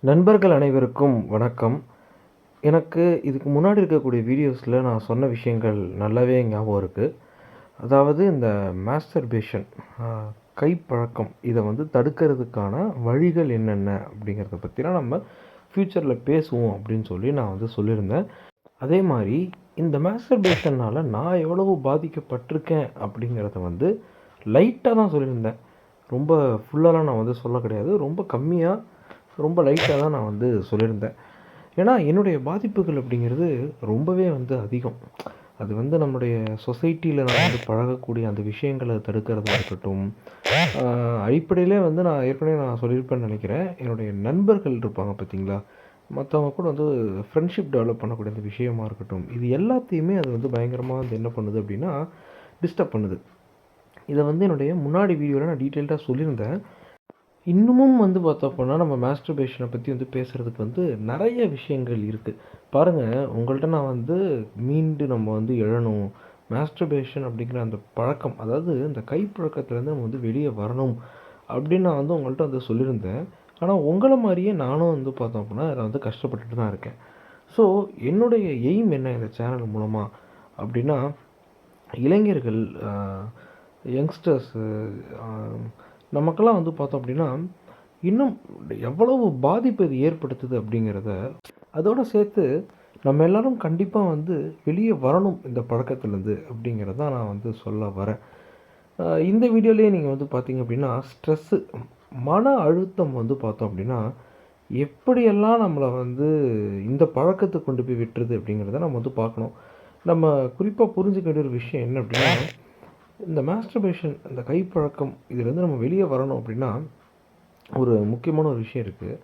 நண்பர்கள் அனைவருக்கும் வணக்கம். எனக்கு இதுக்கு முன்னாடி இருக்கக்கூடிய வீடியோஸில் நான் சொன்ன விஷயங்கள் நல்லாவே ஞாபகம் இருக்குது. அதாவது இந்த மாஸ்டர்பேஷன் கைப்பழக்கம் இதை வந்து தடுக்கிறதுக்கான வழிகள் என்னென்ன அப்படிங்கிறத பற்றிலாம் நம்ம ஃப்யூச்சரில் பேசுவோம் அப்படின்னு சொல்லி நான் வந்து சொல்லியிருந்தேன். அதே மாதிரி இந்த மாஸ்டர்பேஷன்னால் நான் எவ்வளவு பாதிக்கப்பட்டிருக்கேன் அப்படிங்கிறத வந்து லைட்டாக தான் சொல்லியிருந்தேன். ரொம்ப ஃபுல்லாலாம் நான் வந்து சொல்ல கிடையாது. ரொம்ப கம்மியாக ரொம்ப லைட்டாக தான் நான் வந்து சொல்லியிருந்தேன். ஏன்னா என்னுடைய பாதிப்புகள் அப்படிங்கிறது ரொம்பவே வந்து அதிகம். அது வந்து நம்முடைய சொசைட்டியில் நான் வந்து பழகக்கூடிய அந்த விஷயங்களை தடுக்கிறதா இருக்கட்டும், அடிப்படையிலே வந்து நான் ஏற்கனவே நான் சொல்லியிருப்பேன்னு நினைக்கிறேன். என்னுடைய நண்பர்கள் இருப்பாங்க பார்த்தீங்களா, மற்றவங்க கூட வந்து ஃப்ரெண்ட்ஷிப் டெவலப் பண்ணக்கூடிய அந்த விஷயமா இருக்கட்டும், இது எல்லாத்தையுமே அது வந்து பயங்கரமாக வந்து என்ன பண்ணுது அப்படின்னா டிஸ்டர்ப் பண்ணுது. இதை வந்து என்னுடைய முன்னாடி வீடியோவில் நான் டீட்டெயில்டாக சொல்லியிருந்தேன். இன்னமும் வந்து பார்த்தோம் அப்படின்னா, நம்ம மாஸ்டர்பேஷனை பற்றி வந்து பேசுகிறதுக்கு வந்து நிறைய விஷயங்கள் இருக்குது. பாருங்கள், உங்கள்கிட்ட நான் வந்து மீண்டு நம்ம வந்து எழணும். மாஸ்டர்பேஷன் அப்படிங்கிற அந்த பழக்கம், அதாவது இந்த கைப்பழக்கத்துலேருந்து நம்ம வந்து வெளியே வரணும் அப்படின்னு நான் வந்து உங்கள்கிட்ட வந்து சொல்லியிருந்தேன். ஆனால் உங்களை மாதிரியே நானும் வந்து பார்த்தோம் அப்படின்னா அதில் வந்து கஷ்டப்பட்டுட்டு தான் இருக்கேன். ஸோ என்னுடைய எய்ம் என்ன இந்த சேனல் மூலமாக அப்படின்னா, இளைஞர்கள், யங்ஸ்டர்ஸு, நமக்கெல்லாம் வந்து பார்த்தோம் அப்படின்னா இன்னும் எவ்வளவு பாதிப்பு இது ஏற்படுத்துது அப்படிங்கிறத, அதோடு சேர்த்து நம்ம எல்லோரும் கண்டிப்பாக வந்து வெளியே வரணும் இந்த பழக்கத்துலேருந்து அப்படிங்கிறத நான் வந்து சொல்ல வரேன். இந்த வீடியோலேயே நீங்கள் வந்து பார்த்தீங்க அப்படின்னா ஸ்ட்ரெஸ்ஸு, மன அழுத்தம் வந்து பார்த்தோம் அப்படின்னா எப்படியெல்லாம் நம்மளை வந்து இந்த பழக்கத்தை கொண்டு போய் விட்டுருது அப்படிங்கிறத நம்ம வந்து பார்க்கணும். நம்ம குறிப்பாக புரிஞ்சுக்க வேண்டிய ஒரு விஷயம் என்ன அப்படின்னா, இந்த மாஸ்டர்பேஷன், இந்த கைப்பழக்கம், இதுலேருந்து நம்ம வெளியே வரணும் அப்படின்னா ஒரு முக்கியமான ஒரு விஷயம் இருக்குது.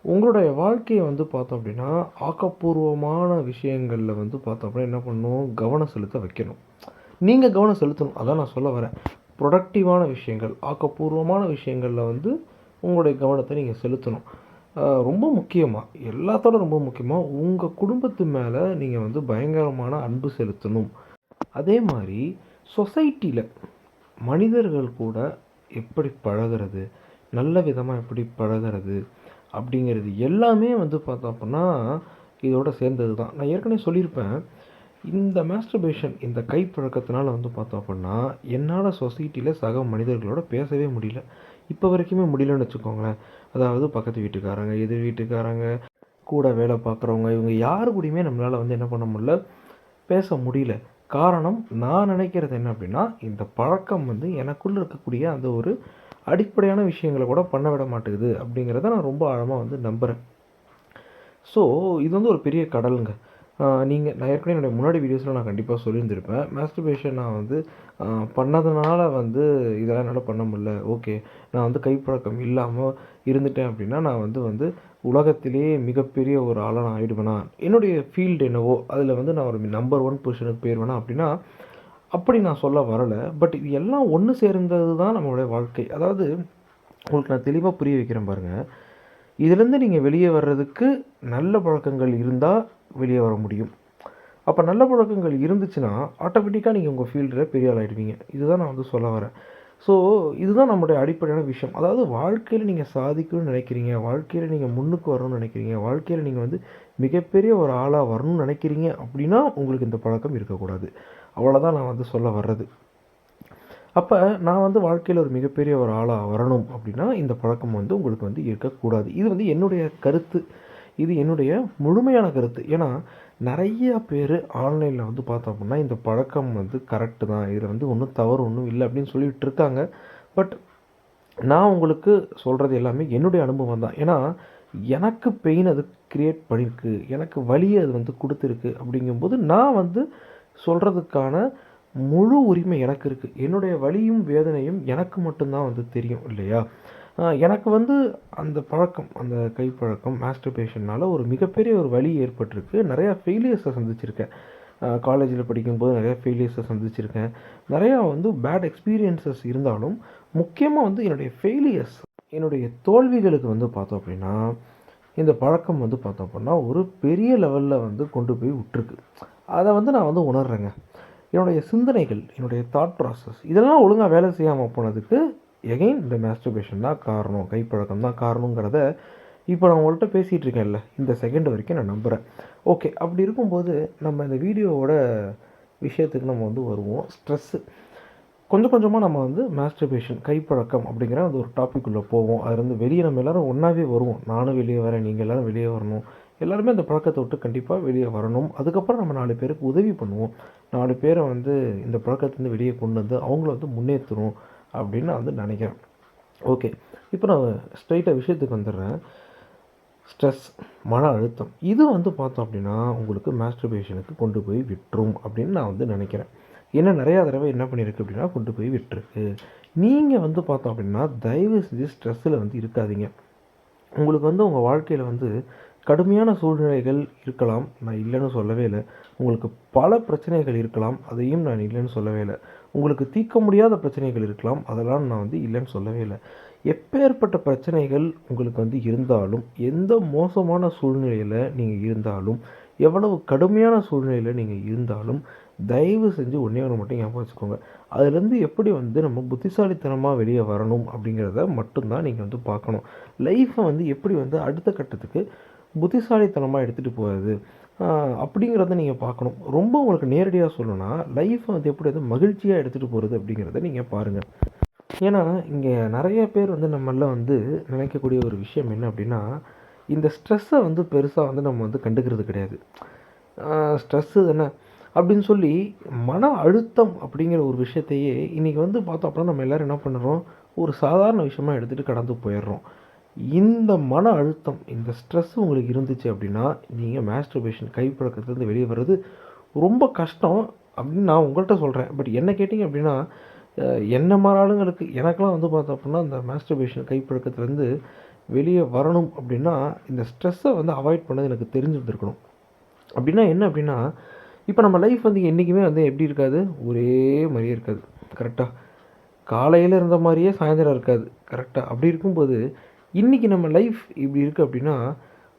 உங்களுடைய வாழ்க்கையை வந்து பார்த்தோம் அப்படின்னா ஆக்கப்பூர்வமான விஷயங்களில் வந்து பார்த்தோம் அப்படின்னா என்ன பண்ணணும், கவனம் செலுத்த வைக்கணும். நீங்கள் கவனம் செலுத்தணும், அதான் நான் சொல்ல வரேன். ப்ரொடக்டிவான விஷயங்கள், ஆக்கப்பூர்வமான விஷயங்களில் வந்து உங்களுடைய கவனத்தை நீங்கள் செலுத்தணும். ரொம்ப முக்கியமாக, எல்லாத்தோட ரொம்ப முக்கியமாக உங்கள் குடும்பத்து மேலே நீங்கள் வந்து பயங்கரமான அன்பு செலுத்தணும். அதே மாதிரி சொசைட்டியில் மனிதர்கள் கூட எப்படி பழகிறது, நல்ல விதமாக எப்படி பழகிறது அப்படிங்கிறது எல்லாமே வந்து பார்த்தோம் அப்படின்னா இதோட சேர்ந்தது தான். நான் ஏற்கனவே சொல்லியிருப்பேன், இந்த மாஸ்டர்பேஷன், இந்த கைப்பழக்கத்தினால வந்து பார்த்தோம் அப்படின்னா என்னால் சொசைட்டியில் சக மனிதர்களோட பேசவே முடியல. இப்போ வரைக்குமே முடியலன்னு வச்சுக்கோங்களேன். அதாவது பக்கத்து வீட்டுக்காரங்க, எதிர் வீட்டுக்காரங்க, கூட வேலை பார்க்குறவங்க, இவங்க யாரு கூடயுமே நம்மளால் வந்து என்ன பண்ண முடியல, பேச முடியல. காரணம், நான் நினைக்கிறது என்ன அப்படின்னா, இந்த பழக்கம் வந்து எனக்குள்ளே இருக்கக்கூடிய அந்த ஒரு அடிப்படையான விஷயங்களை கூட பண்ண விட மாட்டேங்குது அப்படிங்கிறத நான் ரொம்ப ஆழமாக வந்து நம்புகிறேன். ஸோ இது வந்து ஒரு பெரிய கடலுங்க. நான் ஏற்கனவே என்னுடைய முன்னாடி வீடியோஸில் நான் கண்டிப்பாக சொல்லியிருந்திருப்பேன். மாஸ்டர்பேஷன் நான் வந்து பண்ணதுனால வந்து இதெல்லாம் என்னால் பண்ண முடியல. ஓகே, நான் வந்து கைப்பழக்கம் இல்லாமல் இருந்துட்டேன் அப்படின்னா நான் வந்து உலகத்திலேயே மிகப்பெரிய ஒரு ஆளாக நான் ஆகிடுவேனா, என்னுடைய ஃபீல்டு என்னவோ அதில் வந்து நான் ஒரு நம்பர் 1 பொசிஷனுக்கு போயிடுவேனா அப்படின்னா அப்படி நான் சொல்ல வரலை. பட் இது எல்லாம் ஒன்று சேர்ந்தது தான் நம்மளுடைய வாழ்க்கை. அதாவது உங்களுக்கு நான் தெளிவாக புரிய வைக்கிறேன் பாருங்கள். இதிலேருந்து நீங்கள் வெளியே வர்றதுக்கு நல்ல பழக்கங்கள் இருந்தால் வெளியே வர முடியும். அப்போ நல்ல பழக்கங்கள் இருந்துச்சுன்னா ஆட்டோமேட்டிக்காக நீங்கள் உங்கள் ஃபீல்டில் பெரிய ஆள் ஆகிடுவீங்க. இதுதான் நான் வந்து சொல்ல வரேன். ஸோ இதுதான் நம்முடைய அடிப்படையான விஷயம். அதாவது வாழ்க்கையில் நீங்கள் சாதிக்கணும்னு நினைக்கிறீங்க, வாழ்க்கையில் நீங்கள் முன்னுக்கு வரணும்னு நினைக்கிறீங்க, வாழ்க்கையில் நீங்கள் வந்து மிகப்பெரிய ஒரு ஆளாக வரணும்னு நினைக்கிறீங்க அப்படின்னா உங்களுக்கு இந்த பழக்கம் இருக்கக்கூடாது. அவ்வளோதான் நான் வந்து சொல்ல வர்றது. அப்போ நான் வந்து வாழ்க்கையில் ஒரு மிகப்பெரிய ஒரு ஆளாக வரணும் அப்படின்னா இந்த பழக்கம் வந்து உங்களுக்கு வந்து இருக்கக்கூடாது. இது வந்து என்னுடைய கருத்து. இது என்னுடைய முழுமையான கருத்து. ஏன்னா நிறைய பேர் ஆன்லைனில் வந்து பார்த்தோம் அப்படின்னா இந்த பழக்கம் வந்து கரெக்டு தான், இதில் வந்து ஒன்றும் தவறு ஒன்றும் இல்லை அப்படின்னு சொல்லிகிட்டு இருக்காங்க. பட் நான் உங்களுக்கு சொல்கிறது எல்லாமே என்னுடைய அனுபவம் தான். ஏன்னா எனக்கு பெயின் அது க்ரியேட் பண்ணியிருக்கு, எனக்கு வலியை அது வந்து கொடுத்துருக்கு. அப்படிங்கும்போது நான் வந்து சொல்கிறதுக்கான முழு உரிமை எனக்கு இருக்குது. என்னுடைய வலியும் வேதனையும் எனக்கு மட்டும்தான் வந்து தெரியும் இல்லையா? எனக்கு வந்து அந்த பழக்கம், அந்த கைப்பழக்கம், மாஸ்டர்பேஷனால் ஒரு மிகப்பெரிய ஒரு வலி ஏற்பட்டிருக்கு. நிறையா ஃபெயிலியர்ஸை சந்திச்சிருக்கேன். காலேஜில் படிக்கும்போது நிறையா ஃபெயிலியர்ஸை சந்திச்சிருக்கேன். நிறையா வந்து பேட் எக்ஸ்பீரியன்ஸஸ் இருந்தாலும் முக்கியமாக வந்து என்னுடைய ஃபெயிலியர்ஸ், என்னுடைய தோல்விகளுக்கு வந்து பார்த்தோம் அப்படின்னா இந்த பழக்கம் வந்து பார்த்தோம் அப்படின்னா ஒரு பெரிய லெவலில் வந்து கொண்டு போய் விட்டுருக்கு. அதை வந்து நான் வந்து உணர்றேங்க. என்னுடைய சிந்தனைகள், என்னுடைய தாட் ப்ராசஸ் இதெல்லாம் ஒழுங்காக வேலை செய்யாமல் போனதுக்கு எகைன் இந்த மாஸ்டர்பேஷன் தான் காரணம், கைப்பழக்கம் தான் காரணங்கிறத இப்போ நான் உங்கள்கிட்ட பேசிகிட்டு இருக்கேன்ல, இந்த செகண்ட் வரைக்கும் நான் நம்புகிறேன். ஓகே, அப்படி இருக்கும்போது நம்ம இந்த வீடியோவோட விஷயத்துக்கு நம்ம வந்து வருவோம். ஸ்ட்ரெஸ்ஸு கொஞ்சம் கொஞ்சமாக நம்ம வந்து மாஸ்டர்பேஷன் கைப்பழக்கம் அப்படிங்கிற அந்த ஒரு டாபிக்குள்ளே போவோம். அதுலேருந்து வெளியே நம்ம எல்லோரும் ஒன்றாவே வருவோம். நானும் வெளியே வரேன், நீங்கள் எல்லோரும் வெளியே வரணும். எல்லாருமே அந்த பழக்கத்தை விட்டு கண்டிப்பாக வெளியே வரணும். அதுக்கப்புறம் நம்ம 4 பேருக்கு உதவி பண்ணுவோம். 4 பேரை வந்து இந்த பழக்கத்துலேருந்து வெளியே கொண்டு வந்து அவங்கள வந்து முன்னேற்றணும் அப்படின்னு நான் வந்து நினைக்கிறேன். ஓகே, இப்போ நான் ஸ்ட்ரைட்டாக விஷயத்துக்கு வந்துடுறேன். ஸ்ட்ரெஸ், மன அழுத்தம் இது வந்து பார்த்தோம் அப்படின்னா உங்களுக்கு மாஸ்டர்பேஷனுக்கு கொண்டு போய் விட்டுரும் அப்படின்னு நான் வந்து நினைக்கிறேன். ஏன்னா நிறையா தடவை என்ன பண்ணியிருக்கு அப்படின்னா கொண்டு போய் விட்டுருக்கு. நீங்கள் வந்து பார்த்தோம் அப்படின்னா தயவு செஞ்சு ஸ்ட்ரெஸ்ஸில் வந்து இருக்காதீங்க. உங்களுக்கு வந்து உங்கள் வாழ்க்கையில் வந்து கடுமையான சூழ்நிலைகள் இருக்கலாம், நான் இல்லைன்னு சொல்லவே இல்லை. உங்களுக்கு பல பிரச்சனைகள் இருக்கலாம், அதையும் நான் இல்லைன்னு சொல்லவே இல்லை. உங்களுக்கு தீர்க்க முடியாத பிரச்சனைகள் இருக்கலாம், அதெல்லாம் நான் வந்து இல்லைன்னு சொல்லவே இல்லை. எப்பேற்பட்ட பிரச்சனைகள் உங்களுக்கு வந்து இருந்தாலும், எந்த மோசமான சூழ்நிலையில் நீங்கள் இருந்தாலும், எவ்வளவு கடுமையான சூழ்நிலையில் நீங்கள் இருந்தாலும், தயவு செஞ்சு ஒன்றே ஒன்று மட்டும் ஞாபகம் வச்சுக்கோங்க. அதுலேருந்து எப்படி வந்து நம்ம புத்திசாலித்தனமாக வெளியே வரணும் அப்படிங்கிறத மட்டும்தான் நீங்கள் வந்து பார்க்கணும். லைஃப்பை வந்து எப்படி வந்து அடுத்த கட்டத்துக்கு புத்திசாலித்தனமாக எடுத்துகிட்டு போகிறது அப்படிங்கிறத நீங்கள் பார்க்கணும். ரொம்ப உங்களுக்கு நேரடியாக சொல்லணும்னா லைஃப்பை வந்து எப்படி வந்து மகிழ்ச்சியாக எடுத்துகிட்டு போகிறது அப்படிங்கிறத நீங்கள் பாருங்கள். ஏன்னா இங்கே நிறைய பேர் வந்து நம்மள வந்து நினைக்கக்கூடிய ஒரு விஷயம் என்ன அப்படின்னா, இந்த ஸ்ட்ரெஸ்ஸை வந்து பெருசாக வந்து நம்ம வந்து கண்டுக்கிறது கிடையாது. ஸ்ட்ரெஸ்ஸு தானே அப்படின்னு சொல்லி மன அழுத்தம் அப்படிங்கிற ஒரு விஷயத்தையே இன்றைக்கி வந்து பார்த்தோம் அப்படின்னா நம்ம எல்லோரும் என்ன பண்ணுறோம், ஒரு சாதாரண விஷயமாக எடுத்துகிட்டு கடந்து போயிடுறோம். இந்த மன அழுத்தம், இந்த ஸ்ட்ரெஸ் உங்களுக்கு இருந்துச்சு அப்படின்னா நீங்கள் மாஸ்டர்பேஷன் கைப்பழக்கத்துலேருந்து வெளியே வர்றது ரொம்ப கஷ்டம் அப்படின்னு நான் உங்கள்கிட்ட சொல்கிறேன். பட் என்ன கேட்டிங்க அப்படின்னா என்ன மாதிரி ஆளுங்களுக்கு எனக்கெலாம் வந்து பார்த்தோம் அப்படின்னா இந்த மாஸ்டர்பேஷன் கைப்பழக்கத்துலேருந்து வெளியே வரணும் அப்படின்னா இந்த ஸ்ட்ரெஸ்ஸை வந்து அவாய்ட் பண்ணது எனக்கு தெரிஞ்சிருந்துருக்கணும். அப்படின்னா என்ன அப்படின்னா, இப்போ நம்ம லைஃப் வந்து என்றைக்குமே வந்து எப்படி இருக்காது, ஒரே மாதிரியே இருக்காது. கரெக்டாக காலையில் இருந்த மாதிரியே சாயந்தரம் இருக்காது. கரெக்டாக அப்படி இருக்கும்போது இன்றைக்கி நம்ம லைஃப் இப்படி இருக்குது அப்படின்னா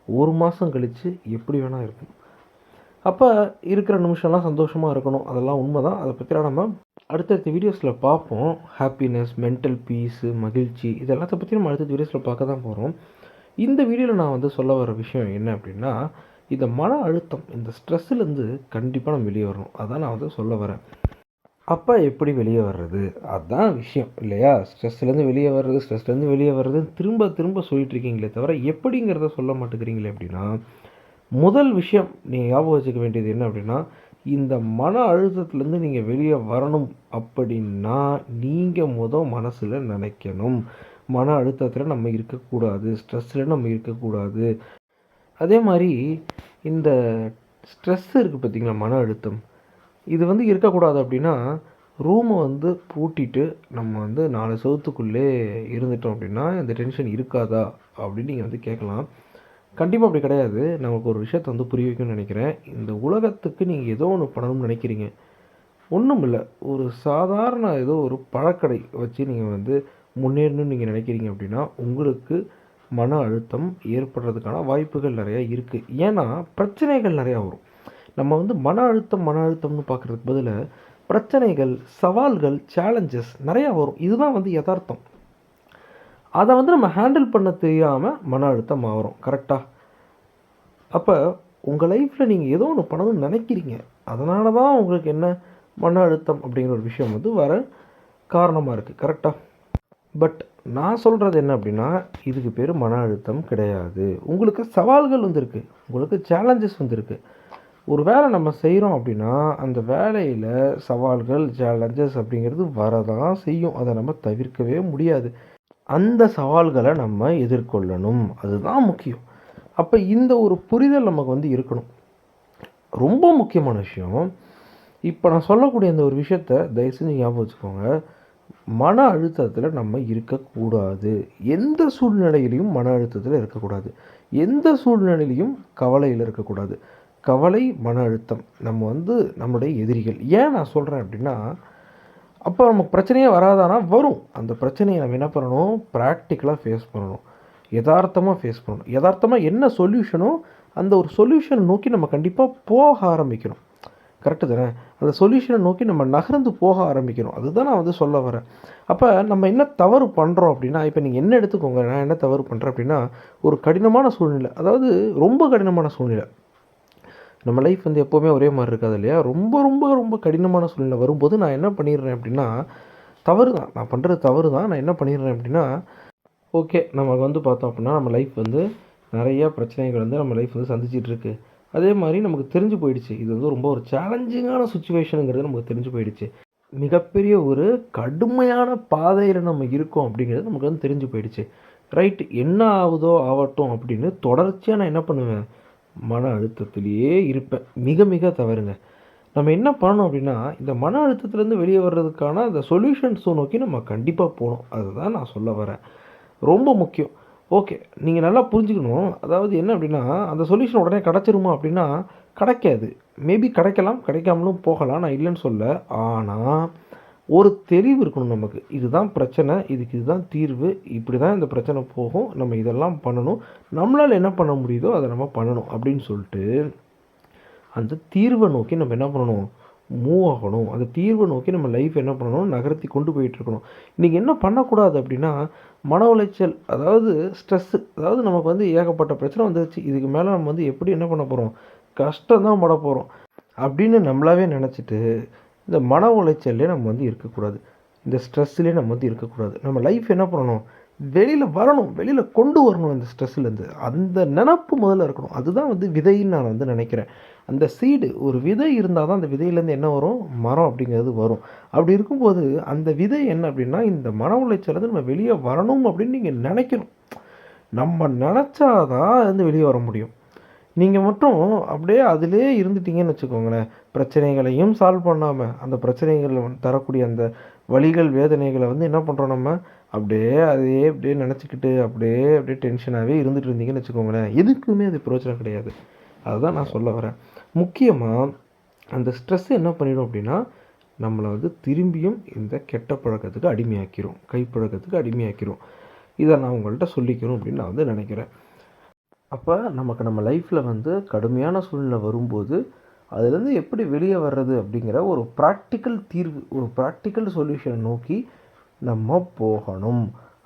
1 மாதம் கழித்து எப்படி வேணால் இருக்கும். அப்போ இருக்கிற நிமிஷம்லாம் சந்தோஷமாக இருக்கணும், அதெல்லாம் உண்மை தான். அதை பற்றிலாம் நம்ம அடுத்தடுத்த வீடியோஸில் பார்ப்போம். ஹாப்பினஸ், மென்டல் பீஸு, மகிழ்ச்சி இது எல்லாத்த பற்றி நம்ம அடுத்த வீடியோஸில் பார்க்க தான் போகிறோம். இந்த வீடியோவில் நான் வந்து சொல்ல வர விஷயம் என்ன அப்படின்னா, இந்த மன அழுத்தம், இந்த ஸ்ட்ரெஸ்ஸுலேருந்து கண்டிப்பாக நம்ம வெளியே வரணும். அதான் நான் வந்து சொல்ல வரேன். அப்போ எப்படி வெளியே வர்றது, அதுதான் விஷயம் இல்லையா? ஸ்ட்ரெஸ்லேருந்து வெளியே வர்றது, ஸ்ட்ரெஸ்லேருந்து வெளியே வர்றதுன்னு திரும்ப திரும்ப சொல்லிகிட்ருக்கீங்களே தவிர எப்படிங்கிறத சொல்ல மாட்டேங்கிறீங்களே அப்படின்னா, முதல் விஷயம் நீங்கள் ஞாபகம் வச்சுக்க வேண்டியது என்ன அப்படின்னா, இந்த மன அழுத்தத்துலேருந்து நீங்கள் வெளியே வரணும் அப்படின்னா நீங்கள் மனசில் நினைக்கணும், மன அழுத்தத்தில் நம்ம இருக்கக்கூடாது, ஸ்ட்ரெஸ்ஸில் நம்ம இருக்கக்கூடாது. அதே மாதிரி இந்த ஸ்ட்ரெஸ் இருக்குது பார்த்திங்களா, மன அழுத்தம் இது வந்து இருக்கக்கூடாது அப்படின்னா ரூமை வந்து பூட்டிட்டு நம்ம வந்து 4 செவத்துக்குள்ளே இருந்துட்டோம் அப்படின்னா இந்த டென்ஷன் இருக்காதா அப்படின்னு நீங்கள் வந்து கேட்கலாம். கண்டிப்பாக அப்படி கிடையாது. நமக்கு ஒரு விஷயத்தை வந்து புரிய வைக்கணும்னு நினைக்கிறேன். இந்த உலகத்துக்கு நீங்கள் ஏதோ ஒன்று பண்ணணும்னு நினைக்கிறீங்க, ஒன்றும் இல்லை, ஒரு சாதாரண ஏதோ ஒரு பழக்கடை வச்சு நீங்கள் வந்து முன்னேறணும்னு நீங்கள் நினைக்கிறீங்க அப்படின்னா உங்களுக்கு மன அழுத்தம் ஏற்படுறதுக்கான வாய்ப்புகள் நிறையா இருக்குது. ஏன்னா பிரச்சனைகள் நிறையா வரும். நம்ம வந்து மன அழுத்தம்னு பார்க்குறதுக்கு பதிலாக பிரச்சனைகள், சவால்கள், சேலஞ்சஸ் நிறையா வரும். இதுதான் வந்து யதார்த்தம். அதை வந்து நம்ம ஹேண்டில் பண்ண தெரியாமல் மன அழுத்தம் ஆகிறோம். கரெக்டாக? அப்போ உங்கள் லைஃப்பில் நீங்கள் ஏதோ ஒன்று பண்ணணும்னு நினைக்கிறீங்க, அதனால தான் உங்களுக்கு என்ன மன அழுத்தம் அப்படிங்கிற ஒரு விஷயம் வந்து வர காரணமாக இருக்குது. கரெக்டாக? பட் நான் சொல்கிறது என்ன அப்படின்னா, இதுக்கு பேர் மன அழுத்தம் கிடையாது. உங்களுக்கு சவால்கள் வந்திருக்கு, உங்களுக்கு சேலஞ்சஸ் வந்திருக்கு. ஒரு வேலை நம்ம செய்கிறோம் அப்படின்னா அந்த வேலையில் சவால்கள், சேலஞ்சஸ் அப்படிங்கிறது வரதான் செய்யும். அதை நம்ம தவிர்க்கவே முடியாது. அந்த சவால்களை நம்ம எதிர்கொள்ளணும், அதுதான் முக்கியம். அப்போ இந்த ஒரு புரிதல் நமக்கு வந்து இருக்கணும். ரொம்ப முக்கியமான விஷயம், இப்போ நான் சொல்லக்கூடிய இந்த ஒரு விஷயத்தை தயவு செஞ்சு ஞாபகம் வச்சுக்கோங்க. மன அழுத்தத்தில் நம்ம இருக்கக்கூடாது. எந்த சூழ்நிலையிலையும் மன அழுத்தத்தில் இருக்கக்கூடாது. எந்த சூழ்நிலையிலையும் கவலையில் இருக்கக்கூடாது. கவலை, மன அழுத்தம் நம்ம வந்து நம்முடைய எதிரிகள். ஏன் நான் சொல்கிறேன் அப்படின்னா, அப்போ நமக்கு பிரச்சனையே வராதானா? வரும். அந்த பிரச்சனையை நம்ம என்ன பண்ணணும், ப்ராக்டிக்கலாக ஃபேஸ் பண்ணணும், யதார்த்தமாக ஃபேஸ் பண்ணணும். யதார்த்தமாக என்ன சொல்யூஷனோ அந்த ஒரு சொல்யூஷனை நோக்கி நம்ம கண்டிப்பாக போக ஆரம்பிக்கணும். கரெக்டு தானே? அந்த சொல்யூஷனை நோக்கி நம்ம நகர்ந்து போக ஆரம்பிக்கணும். அதுதான் நான் வந்து சொல்ல வரேன். அப்போ நம்ம என்ன தவறு பண்ணுறோம் அப்படின்னா, இப்போ நீங்கள் என்ன எடுத்துக்கோங்க, நான் என்ன தவறு பண்ணுறேன் அப்படின்னா, ஒரு கடினமான சூழ்நிலை, அதாவது ரொம்ப கடினமான சூழ்நிலை. நம்ம லைஃப் வந்து எப்போவுமே ஒரே மாதிரி இருக்காது இல்லையா? ரொம்ப ரொம்ப ரொம்ப கடினமான சூழ்நிலை வரும்போது நான் என்ன பண்ணிடுறேன் அப்படின்னா, தவறு தான், நான் பண்ணுறது தவறு தான். நான் என்ன பண்ணிடுறேன் அப்படின்னா, ஓகே நமக்கு வந்து பார்த்தோம் அப்படின்னா நம்ம லைஃப் வந்து நிறையா பிரச்சனைகள் வந்து நம்ம லைஃப் வந்து சந்திச்சிட்டு இருக்கு. அதே மாதிரி நமக்கு தெரிஞ்சு போயிடுச்சு, இது வந்து ரொம்ப ஒரு சேலஞ்சிங்கான சுச்சுவேஷனுங்கிறது நமக்கு தெரிஞ்சு போயிடுச்சு. மிகப்பெரிய ஒரு கடுமையான பாதையில் நம்ம இருக்கோம் அப்படிங்கிறது நமக்கு வந்து தெரிஞ்சு போயிடுச்சு. ரைட், என்ன ஆகுதோ ஆகட்டும் அப்படின்னு தொடர்ச்சியாக நான் என்ன பண்ணுவேன், மன அழுத்தத்திலேயே இருப்பேன். மிக மிக தவறுங்க. நம்ம என்ன பண்ணணும் அப்படின்னா, இந்த மன அழுத்தத்துலேருந்து வெளியே வர்றதுக்கான அந்த சொல்யூஷன்ஸை நோக்கி நம்ம கண்டிப்பாக போகணும். அதுதான் நான் சொல்ல வரேன். ரொம்ப முக்கியம். ஓகே, நீங்கள் நல்லா புரிஞ்சுக்கணும். அதாவது என்ன அப்படின்னா, அந்த சொல்யூஷன் உடனே கிடச்சிருமா அப்படின்னா, கிடைக்காது. மேபி கிடைக்கலாம், கிடைக்காமலும் போகலாம். நான் இல்லைன்னு சொல்லல. ஆனால் ஒரு தெளிவு இருக்கணும் நமக்கு. இதுதான் பிரச்சனை, இதுக்கு இதுதான் தீர்வு, இப்படி தான் இந்த பிரச்சனை போகும், நம்ம இதெல்லாம் பண்ணணும், நம்மளால் என்ன பண்ண முடியுதோ அதை நம்ம பண்ணணும் அப்படின்னு சொல்லிட்டு அந்த தீர்வை நோக்கி நம்ம என்ன பண்ணணும், மூவ் ஆகணும். அந்த தீர்வை நோக்கி நம்ம லைஃப் என்ன பண்ணணும், நகர்த்தி கொண்டு போயிட்டுருக்கணும். இன்றைக்கி என்ன பண்ணக்கூடாது அப்படின்னா, மன உளைச்சல், அதாவது ஸ்ட்ரெஸ்ஸு, அதாவது நமக்கு வந்து ஏகப்பட்ட பிரச்சனை வந்துருச்சு, இதுக்கு மேலே நம்ம வந்து எப்படி என்ன பண்ண போகிறோம், கஷ்டம் தான் பட போகிறோம் அப்படின்னு நம்மளாவே நினச்சிட்டு இந்த மன உளைச்சல்லே நம்ம வந்து இருக்கக்கூடாது. இந்த ஸ்ட்ரெஸ்ஸுலேயே நம்ம வந்து இருக்கக்கூடாது. நம்ம லைஃப் என்ன பண்ணணும், வெளியில் வரணும், வெளியில் கொண்டு வரணும் இந்த ஸ்ட்ரெஸ்ஸுலேருந்து. அந்த நினப்பு முதல்ல இருக்கணும். அதுதான் வந்து விதைன்னு நான் வந்து நினைக்கிறேன். அந்த சீடு, ஒரு விதை இருந்தால் தான் அந்த விதையிலேருந்து என்ன வரும், மரம் அப்படிங்கிறது வரும். அப்படி இருக்கும்போது அந்த விதை என்ன அப்படின்னா, இந்த மன உளைச்சலேருந்து நம்ம வெளியே வரணும் அப்படின்னு நீங்கள் நினைக்கணும். நம்ம நினச்சா தான் அதுலேருந்து வெளியே வர முடியும். நீங்கள் மட்டும் அப்படியே அதிலே இருந்துட்டீங்கன்னு வச்சுக்கோங்களேன், பிரச்சனைகளையும் சால்வ் பண்ணாமல், அந்த பிரச்சனைகள் தரக்கூடிய அந்த வலிகள், வேதனைகளை வந்து என்ன பண்ணுறோம் நம்ம, அப்படியே அதையே அப்படியே நினச்சிக்கிட்டு அப்படியே அப்படியே டென்ஷனாகவே இருந்துட்டு இருந்தீங்கன்னு வச்சுக்கோங்களேன், எதுக்குமே அது பிரயோஜனம் கிடையாது. அதுதான் நான் சொல்ல வரேன். முக்கியமாக அந்த ஸ்ட்ரெஸ் என்ன பண்ணிடும் அப்படின்னா, நம்மளை வந்து திரும்பியும் இந்த கெட்ட பழக்கத்துக்கு அடிமையாக்கிரும், கைப்பழக்கத்துக்கு அடிமையாக்கிரும். இதை நான் உங்கள்கிட்ட சொல்லிக்கணும் அப்படின்னு நான் வந்து நினைக்கிறேன். அப்போ நமக்கு நம்ம லைஃப்பில் வந்து கடுமையான சூழ்நிலை வரும்போது அதுலேருந்து எப்படி வெளியே வர்றது அப்படிங்கிற ஒரு ப்ராக்டிக்கல் தீர்வு, ஒரு ப்ராக்டிக்கல் சொல்யூஷனை நோக்கி நம்ம போகணும்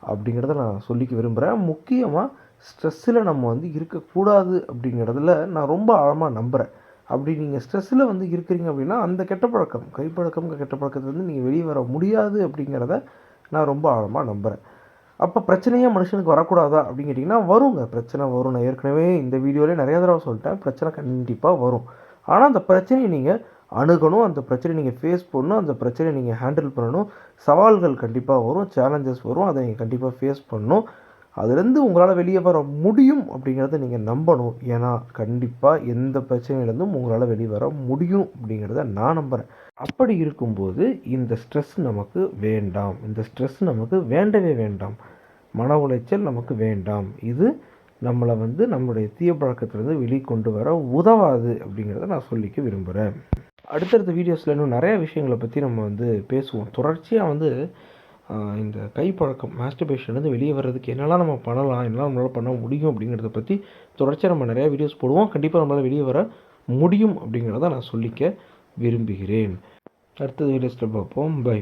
அப்படிங்கிறத நான் சொல்லிக்க விரும்புகிறேன். முக்கியமாக ஸ்ட்ரெஸ்ஸில் நம்ம வந்து இருக்கக்கூடாது அப்படிங்கிறதுல நான் ரொம்ப ஆழமாக நம்புகிறேன். அப்படி நீங்கள் ஸ்ட்ரெஸ்ஸில் வந்து இருக்கிறீங்க அப்படின்னா அந்த கெட்ட பழக்கம், கைப்பழக்கம், கெட்ட பழக்கத்துலேருந்து நீங்கள் வெளியே வர முடியாது அப்படிங்கிறத நான் ரொம்ப ஆழமாக நம்புகிறேன். அப்போ பிரச்சனையே மனுஷனுக்கு வரக்கூடாதா அப்படின்னு கேட்டிங்கன்னா, வருங்க, பிரச்சனை வரும். நான் ஏற்கனவே இந்த வீடியோவிலே நிறைய தடவை சொல்லிட்டேன், பிரச்சனை கண்டிப்பாக வரும். ஆனால் அந்த பிரச்சனையை நீங்கள் அணுகணும், அந்த பிரச்சனையை நீங்கள் ஃபேஸ் பண்ணணும், அந்த பிரச்சனையை நீங்கள் ஹேண்டில் பண்ணணும். சவால்கள் கண்டிப்பாக வரும், சேலஞ்சஸ் வரும், அதை நீங்கள் கண்டிப்பாக ஃபேஸ் பண்ணணும். அதுலேருந்து உங்களால் வெளியே வர முடியும் அப்படிங்கிறத நீங்கள் நம்பணும். ஏன்னா கண்டிப்பாக எந்த பிரச்சனையிலேருந்தும் உங்களால் வெளியே வர முடியும் அப்படிங்கிறத நான் நம்புகிறேன். அப்படி இருக்கும்போது இந்த ஸ்ட்ரெஸ் நமக்கு வேண்டாம், இந்த ஸ்ட்ரெஸ் நமக்கு வேண்டவே வேண்டாம், மன உளைச்சல் நமக்கு வேண்டாம். இது நம்மளை வந்து நம்மளுடைய தீய பழக்கத்திலேருந்து வெளிக்கொண்டு வர உதவாது அப்படிங்கிறத நான் சொல்லிக்க விரும்புகிறேன். அடுத்தடுத்த வீடியோஸில் இன்னும் நிறையா விஷயங்களை பற்றி நம்ம வந்து பேசுவோம். தொடர்ச்சியாக வந்து இந்த கைப்பழக்கம், மாஸ்டர்பேஷன்லேருந்து வெளியே வர்றதுக்கு என்னெல்லாம் நம்ம பண்ணலாம், என்னெல்லாம் நம்மளால் பண்ண முடியும் அப்படிங்கிறத பற்றி தொடர்ச்சியாக நம்ம நிறையா வீடியோஸ் போடுவோம். கண்டிப்பாக நம்மளால் வெளியே வர முடியும் அப்படிங்கிறத நான் சொல்லிக்க விரும்புகிறேன். அடுத்தது வீடியோஸில் பார்ப்போம். பை.